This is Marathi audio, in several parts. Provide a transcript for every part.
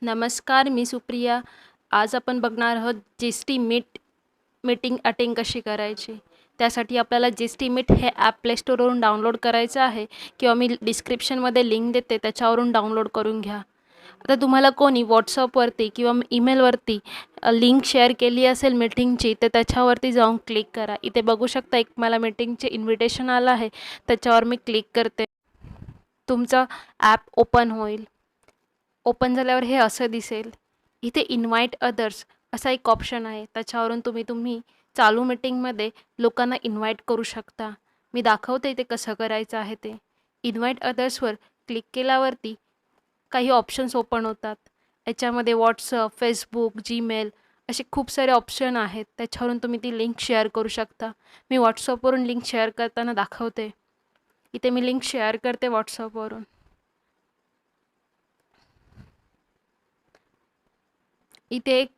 नमस्कार, मी सुप्रिया. आज आपण बघणार आहोत जिस्टी मीटिंग अटेंड कशी करायची. त्यासाठी आपल्याला जिस्टी मीट हे ॲप प्ले स्टोरवरून डाउनलोड करायचं आहे किंवा मी डिस्क्रिप्शनमध्ये लिंक देते, त्याच्यावरून डाउनलोड करून घ्या. आता तुम्हाला कोणी व्हॉट्सअपवरती किंवा ईमेलवरती लिंक शेअर केली असेल मीटिंगची, तर त्याच्यावरती जाऊन क्लिक करा. इथे बघू शकता एक मला मीटिंगचे इन्व्हिटेशन आलं आहे, त्याच्यावर मी क्लिक करते. तुमचं ॲप ओपन होईल. ओपन झाल्यावर हे असं दिसेल. इथे इन्व्हाइट अदर्स असा एक ऑप्शन आहे, त्याच्यावरून तुम्ही चालू मीटिंगमध्ये लोकांना इन्व्हाइट करू शकता. मी दाखवते ते कसं करायचं आहे ते. इन्व्हाइट अदर्सवर क्लिक केल्यावरती काही ऑप्शन्स ओपन होतात. याच्यामध्ये व्हॉट्सअप, फेसबुक, जीमेल असे खूप सारे ऑप्शन आहेत. त्याच्यावरून तुम्ही ती लिंक शेअर करू शकता. मी व्हॉट्सअपवरून लिंक शेअर करताना दाखवते. इथे मी लिंक शेअर करते व्हॉट्सअपवरून. इथे एक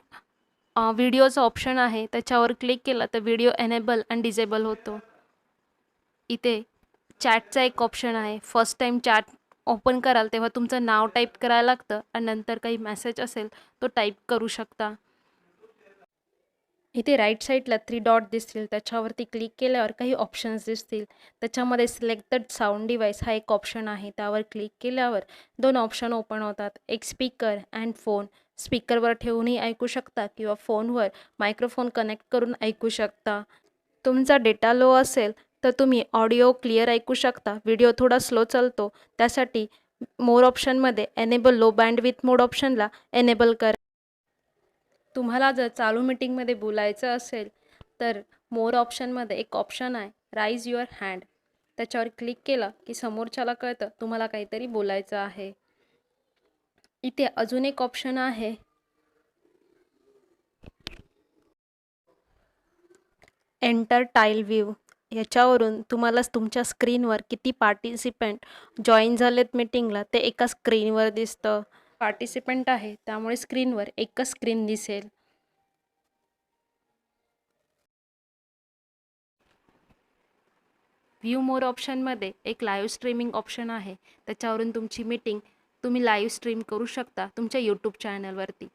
व्हिडिओचा ऑप्शन आहे, त्याच्यावर क्लिक केलं तर व्हिडिओ एनेबल आणि डिसेबल होतो. इथे चॅटचा एक ऑप्शन आहे. फर्स्ट टाईम चॅट ओपन कराल तेव्हा तुमचं नाव टाईप करायला लागतं आणि नंतर काही मेसेज असेल तो टाईप करू शकता. इथे राईट साईडला 3 डॉट दिसतील, त्याच्यावरती क्लिक केल्यावर काही ऑप्शन्स दिसतील. त्याच्यामध्ये सिलेक्टेड साऊंड डिव्हाइस हा एक ऑप्शन आहे, त्यावर क्लिक केल्यावर 2 ऑप्शन ओपन होतात. एक स्पीकर अँड फोन. स्पीकरवर ठेवूनही ऐकू शकता किंवा फोनवर मायक्रोफोन कनेक्ट करून ऐकू शकता. तुमचा डेटा लो असेल तर तुम्ही ऑडिओ क्लिअर ऐकू शकता. व्हिडिओ थोडा स्लो चालतो, त्यासाठी मोर ऑप्शनमध्ये एनेबल लो बँडविथ मोड ऑप्शनला एनेबल करा. तुम्हाला जर चालू मीटिंगमध्ये बोलायचं असेल तर मोर ऑप्शनमध्ये एक ऑप्शन आहे, राईज युअर हँड. त्याच्यावर क्लिक केलं की समोरच्याला कळतं तुम्हाला काहीतरी बोलायचं आहे. इथे अजून एक ऑप्शन आहे, एंटर टाईल व्ह्यू. याच्यावरून तुम्हाला तुमच्या स्क्रीनवर किती पार्टिसिपेंट जॉईन झालेत मीटिंगला ते एका स्क्रीनवर दिसतं. पार्टिसिपेंट आहे त्यामुळे स्क्रीनवर एकच स्क्रीन दिसेल. व्ह्यू मोर ऑप्शनमध्ये एक लाईव्ह स्ट्रीमिंग ऑप्शन आहे, त्याच्यावरून तुमची मीटिंग तुम्ही लाईव्ह स्ट्रीम करू शकता तुमच्या यूट्यूब चॅनलवरती.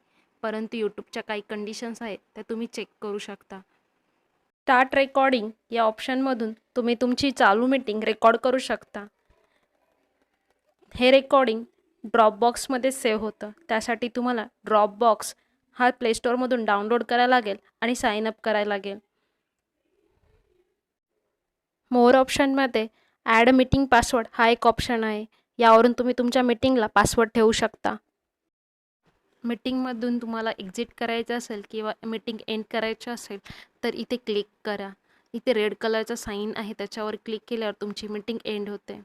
परंतु यूट्यूबच्या काही कंडिशन्स आहेत त्या तुम्ही चेक करू शकता. स्टार्ट रेकॉर्डिंग या ऑप्शनमधून तुम्ही तुमची चालू मीटिंग रेकॉर्ड करू शकता. हे रेकॉर्डिंग ड्रॉपबॉक्समध्ये सेव्ह होतं. त्यासाठी तुम्हाला ड्रॉपबॉक्स हा प्ले स्टोअरमधून डाउनलोड करायला लागेल आणि साइन अप करायला लागेल. मोर ऑप्शनमध्ये ॲड मीटिंग पासवर्ड हा एक ऑप्शन आहे, यावरून तुम्ही तुमच्या मीटिंगला पासवर्ड ठेवू शकता. मीटिंगमधून तुम्हाला एक्झिट करायचं असेल किंवा मीटिंग एंड करायचं असेल तर इथे क्लिक करा. इथे रेड कलरचा साईन आहे, त्याच्यावर क्लिक केल्यावर तुमची मीटिंग एंड होते.